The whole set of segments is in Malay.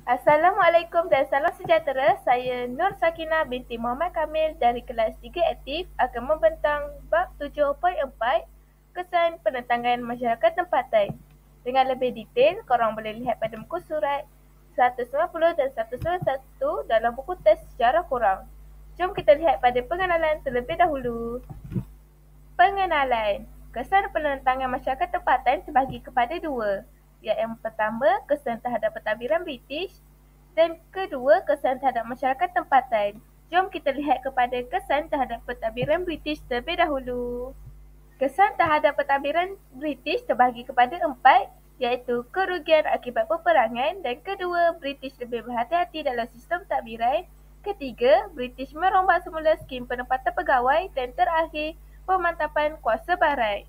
Assalamualaikum dan salam sejahtera. Saya Nur Sakinah binti Muhammad Kamil dari kelas 3 aktif akan membentang bab 7.4 kesan penentangan masyarakat tempatan. Dengan lebih detail, korang boleh lihat pada muka surat 190 dan 191 dalam buku teks sejarah korang. Jom kita lihat pada pengenalan terlebih dahulu. Pengenalan. Kesan penentangan masyarakat tempatan terbahagi kepada dua. Yang pertama, kesan terhadap pentadbiran British dan kedua, kesan terhadap masyarakat tempatan. Jom kita lihat kepada kesan terhadap pentadbiran British terlebih dahulu. Kesan terhadap pentadbiran British terbahagi kepada empat, iaitu kerugian akibat peperangan, dan kedua, British lebih berhati-hati dalam sistem pentadbiran. Ketiga, British merombak semula skim penempatan pegawai, dan terakhir, pemantapan kuasa barat.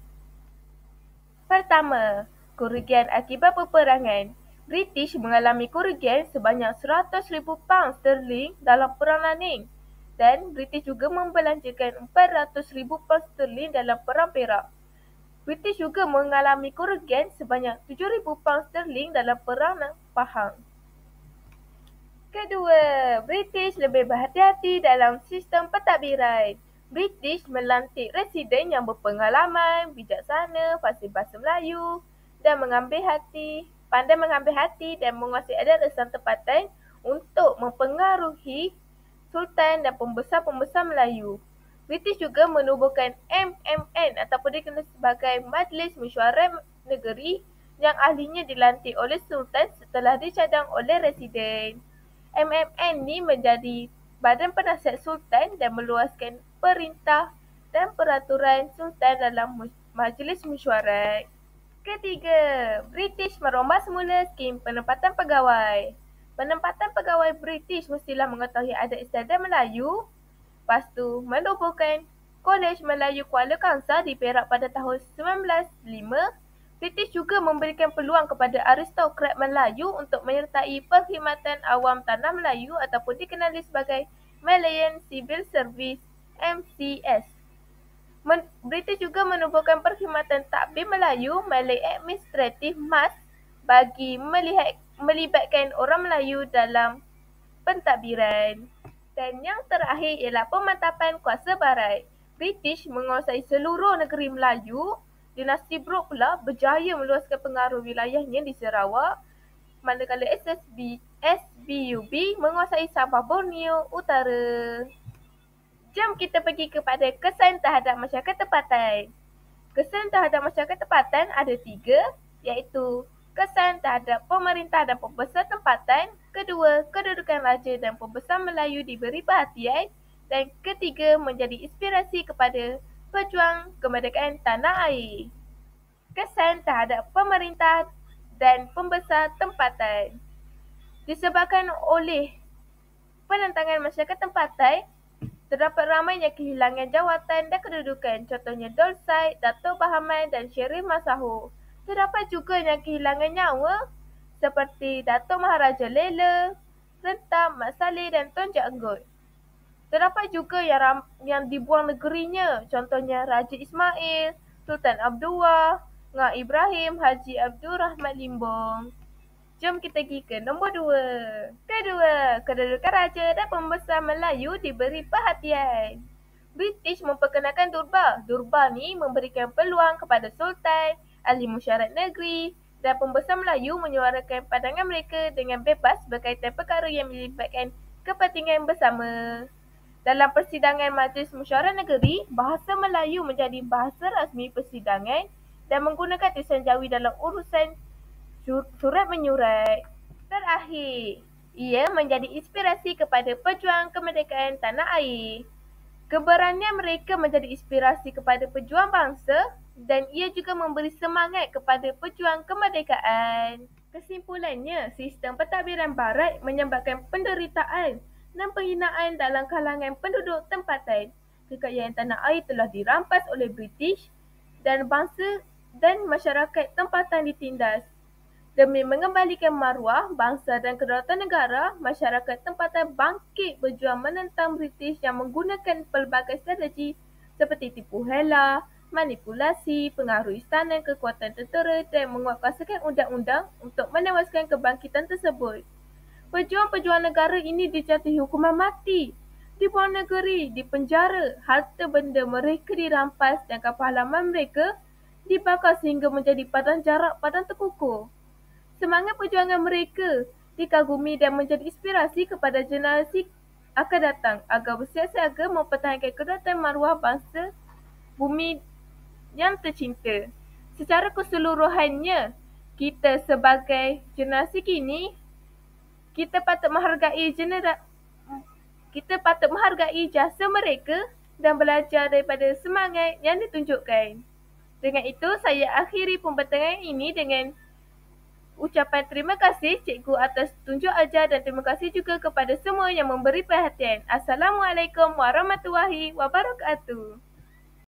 Pertama, kerugian akibat peperangan. British mengalami kerugian sebanyak 100,000 pound sterling dalam Perang Lanning, dan British juga membelanjakan 400,000 pound sterling dalam Perang Perak. British juga mengalami kerugian sebanyak 7,000 pound sterling dalam Perang Pahang. Kedua, British lebih berhati-hati dalam sistem pentadbiran. British melantik residen yang berpengalaman, bijaksana, fasih bahasa Melayu dan pandai mengambil hati dan menguasai adat resam tempatan untuk mempengaruhi Sultan dan pembesar-pembesar Melayu. British juga menubuhkan MMN ataupun dikenal sebagai Majlis Mesyuarat Negeri yang ahlinya dilantik oleh Sultan setelah dicadang oleh residen. MMN ni menjadi badan penasihat Sultan dan meluaskan perintah dan peraturan Sultan dalam Majlis Mesyuarat. Ketiga, British merombak semula skim penempatan pegawai. Penempatan pegawai British mestilah mengetahui adat istiadat Melayu. Lepas tu, menubuhkan Kolej Melayu Kuala Kangsar di Perak pada tahun 1905. British juga memberikan peluang kepada aristokrat Melayu untuk menyertai perkhidmatan awam tanah Melayu ataupun dikenali sebagai Malayan Civil Service MCS. British juga menubuhkan perkhidmatan takbir Melayu Malay Administrative MAS bagi melibatkan orang Melayu dalam pentadbiran. Dan yang terakhir ialah pemantapan kuasa barat. British menguasai seluruh negeri Melayu. Dinasti Brooke pula berjaya meluaskan pengaruh wilayahnya di Sarawak, manakala SBUB menguasai Sabah Borneo Utara. Jom kita pergi kepada kesan terhadap masyarakat tempatan. Kesan terhadap masyarakat tempatan ada tiga, iaitu kesan terhadap pemerintah dan pembesar tempatan, kedua, kedudukan raja dan pembesar Melayu diberi perhatian, dan ketiga, menjadi inspirasi kepada pejuang kemerdekaan tanah air. Kesan terhadap pemerintah dan pembesar tempatan. Disebabkan oleh penentangan masyarakat tempatan, terdapat ramai yang kehilangan jawatan dan kedudukan, contohnya Dol Said, Dato' Bahaman dan Sherif Masahur. Terdapat juga yang kehilangan nyawa seperti Dato' Maharaja Lela, Rentam, Mat Saleh dan Tun Janggut. Terdapat juga yang dibuang negerinya, contohnya Raja Ismail, Sultan Abdullah, Ngah Ibrahim, Haji Abdul Rahman Limbong. Jom kita pergi ke nombor 2. Kedua, kedudukan raja dan pembesar Melayu diberi perhatian. British memperkenalkan Durbar. Durbar ni memberikan peluang kepada Sultan, ahli mesyuarat negeri dan pembesar Melayu menyuarakan pandangan mereka dengan bebas berkaitan perkara yang melibatkan kepentingan bersama. Dalam persidangan Majlis Mesyuarat Negeri, bahasa Melayu menjadi bahasa rasmi persidangan dan menggunakan tulisan Jawi dalam urusan surat menyurat. Terakhir, ia menjadi inspirasi kepada pejuang kemerdekaan tanah air. Keberanian mereka menjadi inspirasi kepada pejuang bangsa dan ia juga memberi semangat kepada pejuang kemerdekaan. Kesimpulannya, sistem pentadbiran barat menyebabkan penderitaan dan penghinaan dalam kalangan penduduk tempatan. Kekayaan tanah air telah dirampas oleh British dan bangsa dan masyarakat tempatan ditindas. Demi mengembalikan maruah bangsa dan kedaulatan negara, masyarakat tempatan bangkit berjuang menentang British yang menggunakan pelbagai strategi seperti tipu hela, manipulasi, pengaruh istana, kekuatan tentera dan menguatkuasakan undang-undang untuk menewaskan kebangkitan tersebut. Pejuang-pejuang negara ini dijatuhi hukuman mati, dibuang negeri, dipenjara, harta benda mereka dirampas dan kapal halaman mereka dibakar sehingga menjadi padang jarak padang terkukur. Semangat perjuangan mereka dikagumi dan menjadi inspirasi kepada generasi akan datang agar bersiap-siaga mempertahankan kedaulatan maruah bangsa bumi yang tercinta. Secara keseluruhannya, kita sebagai generasi kini, kita patut menghargai jasa mereka dan belajar daripada semangat yang ditunjukkan. Dengan itu, saya akhiri pembincangan ini dengan ucapan terima kasih cikgu atas tunjuk ajar dan terima kasih juga kepada semua yang memberi perhatian. Assalamualaikum warahmatullahi wabarakatuh.